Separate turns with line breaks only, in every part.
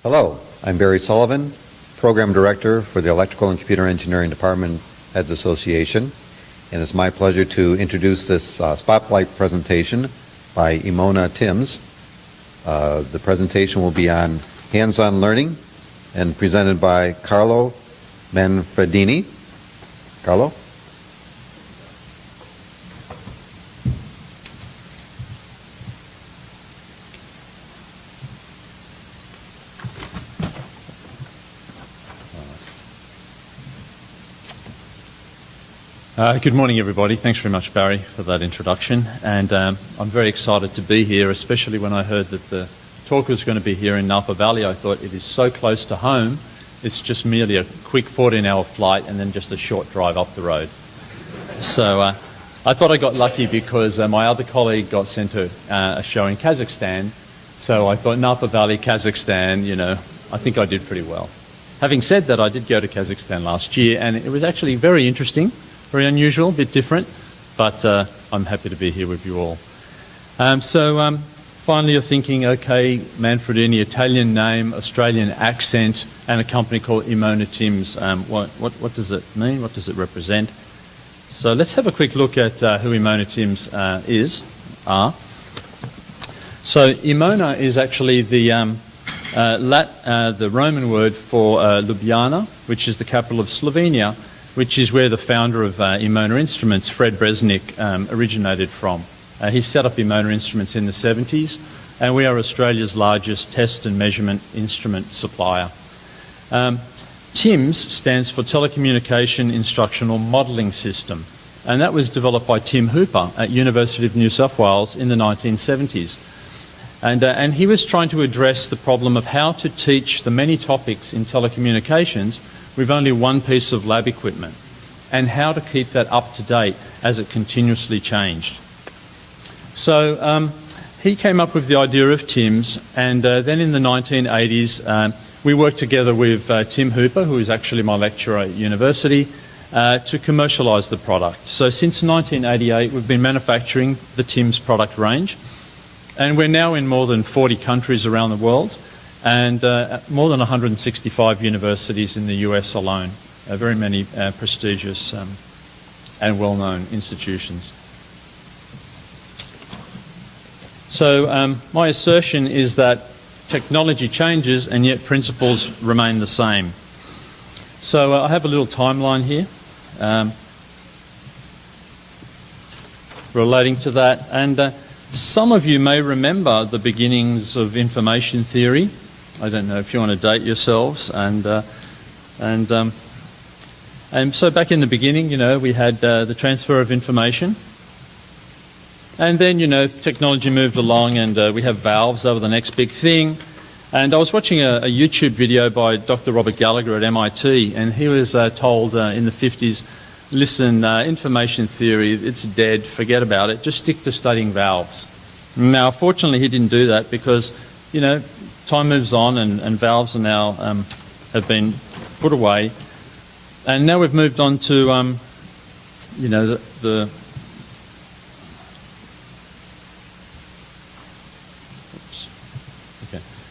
Hello, I'm Barry Sullivan, Program Director for the Electrical and Computer Engineering Department Heads Association, and it's my pleasure to introduce this spotlight presentation by Emona Timms. The presentation will be on hands-on learning and presented by Carlo Manfredini. Carlo?
Good morning, everybody. Thanks very much, Barry, for that introduction. And I'm very excited to be here, especially when I heard that the talk was going to be here in Napa Valley. I thought it is so close to home. It's just merely a quick 14-hour flight and then just a short drive up the road. So I thought I got lucky because my other colleague got sent to a show in Kazakhstan. So I thought Napa Valley, Kazakhstan, I think I did pretty well. Having said that, I did go to Kazakhstan last year, and it was actually very interesting. Very unusual, a bit different, but I'm happy to be here with you all. Finally you're thinking, okay, Manfredini, Italian name, Australian accent, and a company called Emona Timms. What does it mean? What does it represent? So let's have a quick look at who Emona Timms are. So Emona is actually the Roman word for Ljubljana, which is the capital of Slovenia, which is where the founder of Emona Instruments, Fred Bresnik, originated from. He set up Emona Instruments in the 70s, and we are Australia's largest test and measurement instrument supplier. TIMS stands for Telecommunication Instructional Modelling System, and that was developed by Tim Hooper at University of New South Wales in the 1970s. And he was trying to address the problem of how to teach the many topics in telecommunications with only one piece of lab equipment, and how to keep that up to date as it continuously changed. So he came up with the idea of TIMS, and then in the 1980s we worked together with Tim Hooper, who is actually my lecturer at university, to commercialise the product. So since 1988 we've been manufacturing the TIMS product range, and we're now in more than 40 countries around the world, and more than 165 universities in the US alone, very many prestigious and well-known institutions. So my assertion is that technology changes and yet principles remain the same. So I have a little timeline here relating to that, and some of you may remember the beginnings of information theory. I don't know if you want to date yourselves, and so back in the beginning, we had the transfer of information, and then technology moved along, and we have valves over the next big thing. And I was watching a YouTube video by Dr. Robert Gallagher at MIT, and he was told in the 50s, listen, information theory, it's dead, forget about it, just stick to studying valves. Now, fortunately, he didn't do that because, time moves on, and valves are now have been put away, and now we've moved on to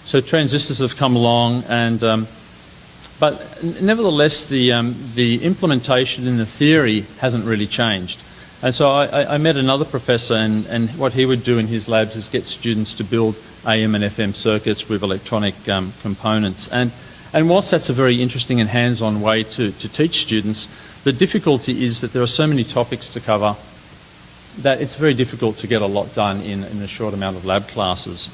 So transistors have come along, and but nevertheless the implementation in the theory hasn't really changed. And so I met another professor, and what he would do in his labs is get students to build AM and FM circuits with electronic components. And whilst that's a very interesting and hands-on way to teach students, the difficulty is that there are so many topics to cover that it's very difficult to get a lot done in a short amount of lab classes.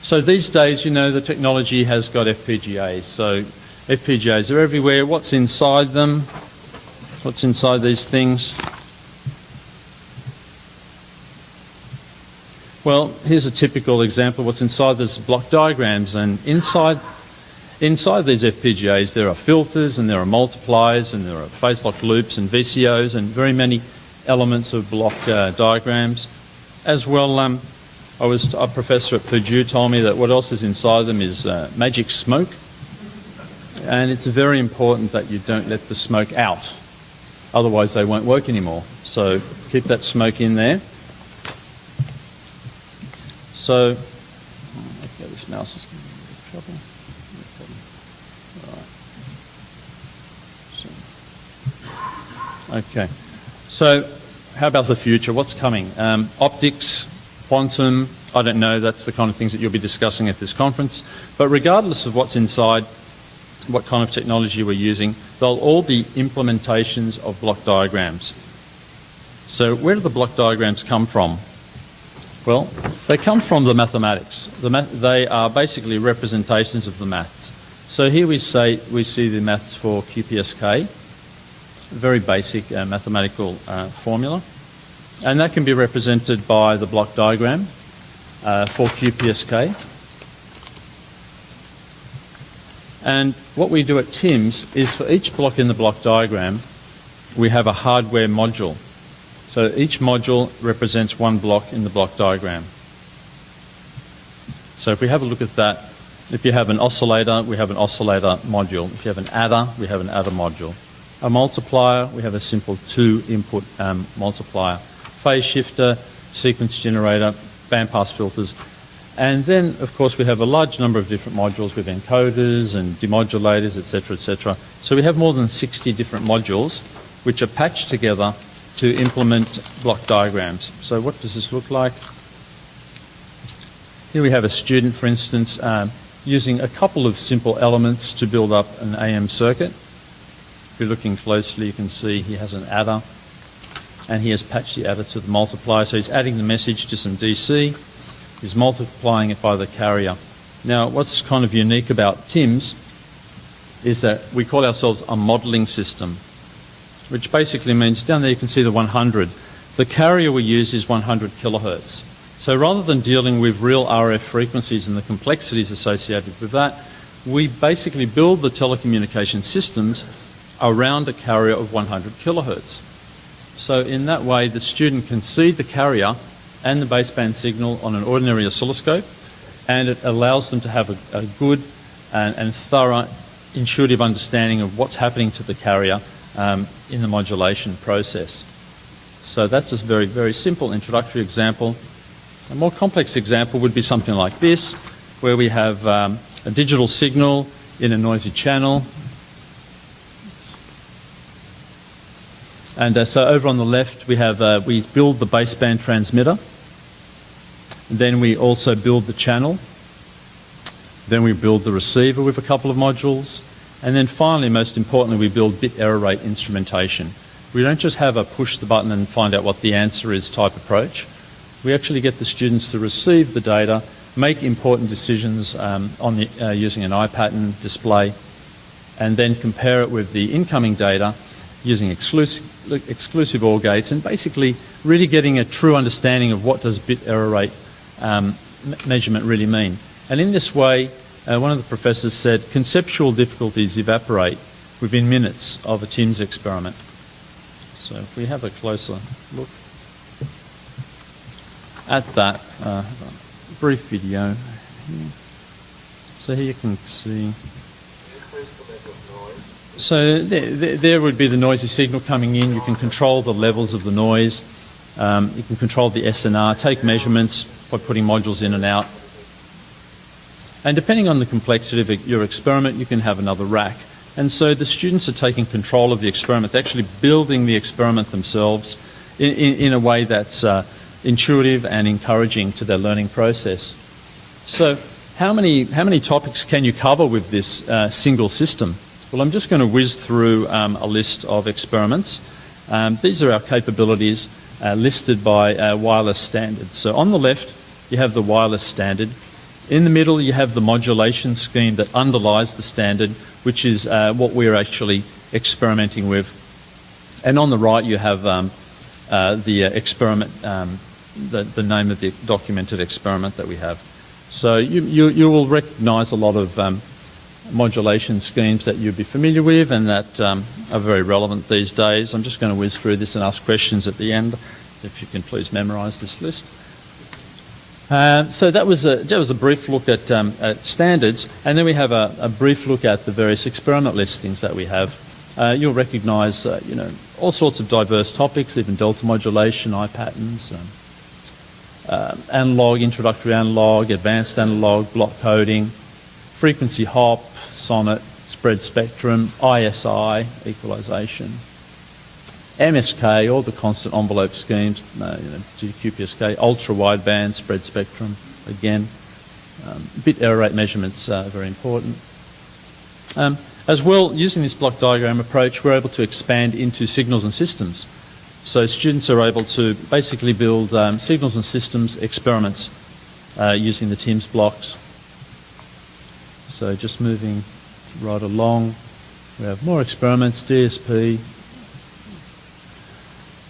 So these days, the technology has got FPGAs. So FPGAs are everywhere. What's inside them? What's inside these things? Well, here's a typical example. What's inside this block diagrams, and inside these FPGAs there are filters, and there are multipliers, and there are phase lock loops and VCOs, and very many elements of block diagrams. As well, a professor at Purdue told me that what else is inside them is magic smoke, and it's very important that you don't let the smoke out. Otherwise they won't work anymore. So keep that smoke in there. So, let's get this this mouse is giving me a bit of trouble. No problem. All right. Okay. So how about the future? What's coming? Optics, quantum, I don't know. That's the kind of things that you'll be discussing at this conference. But regardless of what's inside, what kind of technology we're using, they'll all be implementations of block diagrams. So where do the block diagrams come from? Well, they come from the mathematics. They are basically representations of the maths. So here we see the maths for QPSK, a very basic mathematical formula. And that can be represented by the block diagram for QPSK. And what we do at TIMS is for each block in the block diagram, we have a hardware module. So each module represents one block in the block diagram. So if we have a look at that, if you have an oscillator, we have an oscillator module. If you have an adder, we have an adder module. A multiplier, we have a simple 2-input multiplier. Phase shifter, sequence generator, bandpass filters. And then, of course, we have a large number of different modules with encoders and demodulators, etc., etc. So we have more than 60 different modules which are patched together to implement block diagrams. So what does this look like? Here we have a student, for instance, using a couple of simple elements to build up an AM circuit. If you're looking closely, you can see he has an adder, and he has patched the adder to the multiplier. So he's adding the message to some DC. He's multiplying it by the carrier. Now, what's kind of unique about TIMS is that we call ourselves a modelling system, which basically means down there you can see the 100. The carrier we use is 100 kilohertz. So rather than dealing with real RF frequencies and the complexities associated with that, we basically build the telecommunication systems around a carrier of 100 kilohertz. So in that way, the student can see the carrier and the baseband signal on an ordinary oscilloscope, and it allows them to have a good and thorough intuitive understanding of what's happening to the carrier in the modulation process. So that's a very, very simple introductory example. A more complex example would be something like this, where we have a digital signal in a noisy channel. And so over on the left, we build the baseband transmitter. Then we also build the channel. Then we build the receiver with a couple of modules. And then finally, most importantly, we build bit error rate instrumentation. We don't just have a push the button and find out what the answer is type approach. We actually get the students to receive the data, make important decisions using an I-pattern display, and then compare it with the incoming data using exclusive OR gates, and basically really getting a true understanding of what does bit error rate measurement really mean. And in this way, one of the professors said, conceptual difficulties evaporate within minutes of a TIMS experiment. So if we have a closer look at that, brief video here. So here you can see. So there would be the noisy signal coming in. You can control the levels of the noise. You can control the SNR, take measurements by putting modules in and out. And depending on the complexity of your experiment, you can have another rack. And so the students are taking control of the experiment. They're actually building the experiment themselves in a way that's intuitive and encouraging to their learning process. So how many topics can you cover with this single system? Well, I'm just going to whiz through a list of experiments. These are our capabilities listed by wireless standards. So on the left, you have the wireless standard. In the middle, you have the modulation scheme that underlies the standard, which is what we're actually experimenting with. And on the right, you have the experiment, the name of the documented experiment that we have. So you will recognise a lot of modulation schemes that you'll be familiar with and that are very relevant these days. I'm just going to whiz through this and ask questions at the end, if you can please memorise this list. So that was a brief look at standards, and then we have a brief look at the various experiment listings that we have. You'll recognise all sorts of diverse topics, even delta modulation, I-patterns, analog, introductory analog, advanced analog, block coding, frequency hop, sonnet, spread spectrum, ISI, equalization, MSK, all the constant envelope schemes, QPSK, ultra wideband, spread spectrum, again, bit error rate measurements are very important. As well, using this block diagram approach, we're able to expand into signals and systems. So students are able to basically build signals and systems experiments using the TIMS blocks. So just moving right along, we have more experiments, DSP.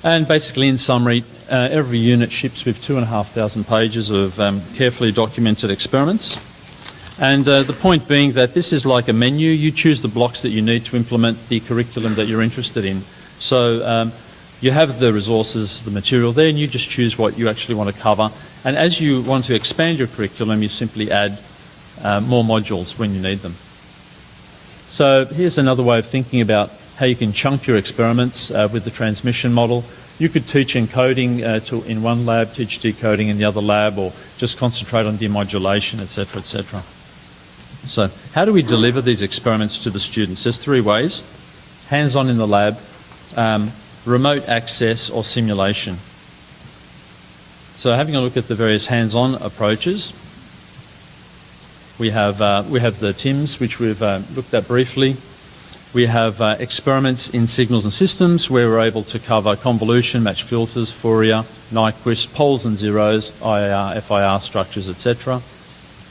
And basically, in summary, every unit ships with 2,500 pages of carefully documented experiments. And the point being that this is like a menu. You choose the blocks that you need to implement the curriculum that you're interested in. So you have the resources, the material there, and you just choose what you actually want to cover. And as you want to expand your curriculum, you simply add more modules when you need them. So here's another way of thinking about how you can chunk your experiments with the transmission model. You could teach encoding in one lab, teach decoding in the other lab, or just concentrate on demodulation, etc., etc. So how do we deliver these experiments to the students? There's three ways: hands-on in the lab, remote access, or simulation. So having a look at the various hands-on approaches, we have the TIMS, which we've looked at briefly. We have experiments in signals and systems, where we're able to cover convolution, match filters, Fourier, Nyquist, poles and zeros, IAR, FIR structures, etc.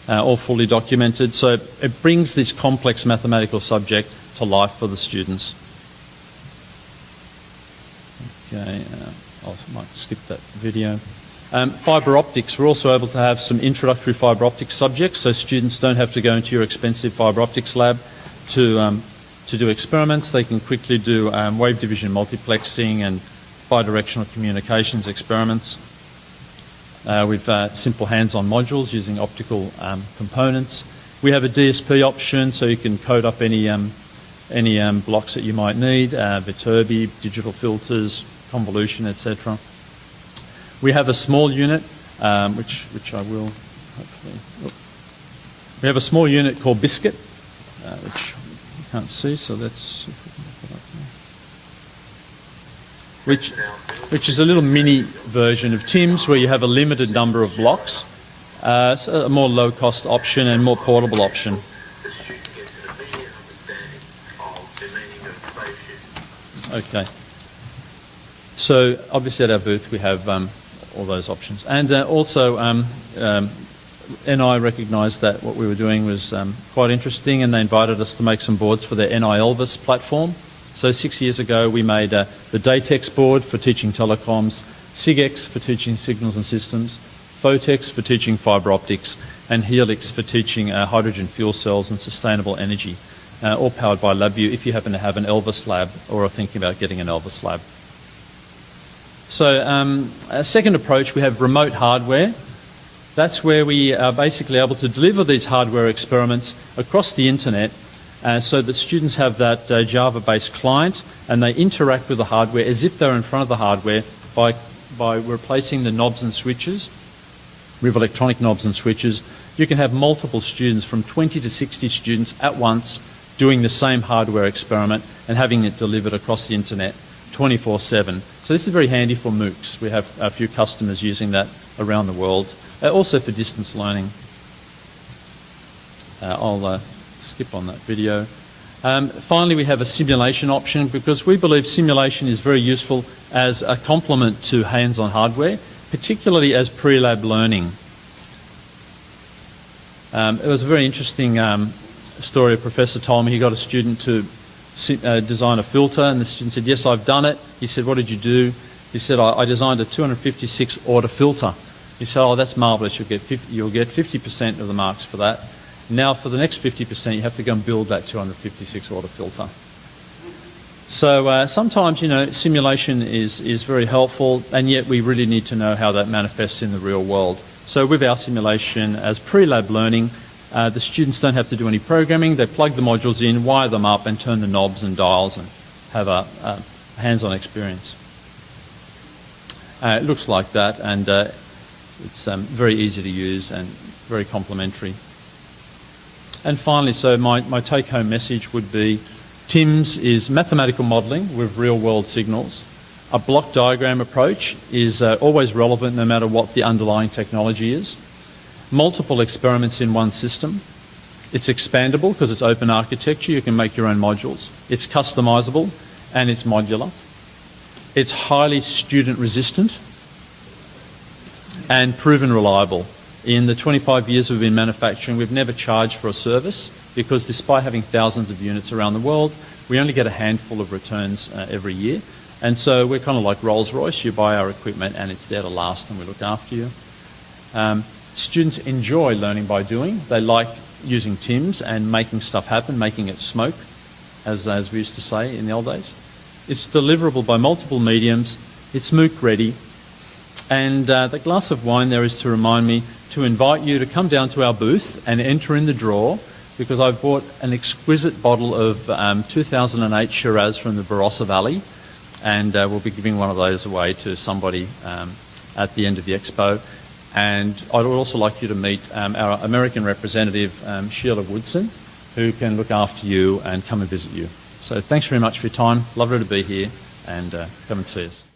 All fully documented. So it brings this complex mathematical subject to life for the students. Okay, I might skip that video. Fibre optics, we're also able to have some introductory fibre optics subjects, so students don't have to go into your expensive fibre optics lab to do experiments. They can quickly do wave division multiplexing and bidirectional communications experiments with simple hands-on modules using optical components. We have a DSP option, so you can code up any blocks that you might need, Viterbi, digital filters, convolution, etc. We have a small unit, which I will hopefully... We have a small unit called Biscuit, which you can't see, so let's see if we can look it up here. Which is a little mini version of TIMS, where you have a limited number of blocks. So a more low-cost option and more portable option. Okay. So obviously at our booth we have all those options. And also NI recognised that what we were doing was quite interesting, and they invited us to make some boards for their NI Elvis platform. So 6 years ago we made the Datex board for teaching telecoms, SIGEX for teaching signals and systems, Photex for teaching fibre optics, and Helix for teaching hydrogen fuel cells and sustainable energy, all powered by LabVIEW if you happen to have an Elvis lab or are thinking about getting an Elvis lab. So a second approach, we have remote hardware. That's where we are basically able to deliver these hardware experiments across the internet so that students have that Java-based client, and they interact with the hardware as if they're in front of the hardware by replacing the knobs and switches with electronic knobs and switches. You can have multiple students, from 20 to 60 students at once, doing the same hardware experiment and having it delivered across the internet 24/7. So this is very handy for MOOCs. We have a few customers using that around the world. Also for distance learning. I'll skip on that video. Finally, we have a simulation option, because we believe simulation is very useful as a complement to hands-on hardware, particularly as pre-lab learning. It was a very interesting story a professor told me. He got a student to design a filter, and the student said, "Yes, I've done it." He said, "What did you do?" He said, I designed a 256 order filter." He said, "Oh, that's marvellous. You'll get 50% of the marks for that. Now for the next 50%, you have to go and build that 256 order filter." So sometimes, simulation is very helpful, and yet we really need to know how that manifests in the real world. So with our simulation as pre-lab learning, the students don't have to do any programming. They plug the modules in, wire them up, and turn the knobs and dials and have a hands-on experience. It looks like that, and It's very easy to use and very complementary. And finally, so my take-home message would be TIMS is mathematical modelling with real-world signals. A block diagram approach is always relevant no matter what the underlying technology is. Multiple experiments in one system. It's expandable because it's open architecture. You can make your own modules. It's customisable and it's modular. It's highly student resistant and proven reliable. In the 25 years we've been manufacturing, we've never charged for a service because despite having thousands of units around the world, we only get a handful of returns every year. And so we're kind of like Rolls-Royce. You buy our equipment and it's there to last and we look after you. Students enjoy learning by doing. They like using TIMS and making stuff happen, making it smoke, as we used to say in the old days. It's deliverable by multiple mediums. It's MOOC ready. And the glass of wine there is to remind me to invite you to come down to our booth and enter in the draw, because I've bought an exquisite bottle of 2008 Shiraz from the Barossa Valley, and we'll be giving one of those away to somebody at the end of the expo. And I'd also like you to meet our American representative, Sheila Woodson, who can look after you and come and visit you. So thanks very much for your time. Lovely to be here, and come and see us.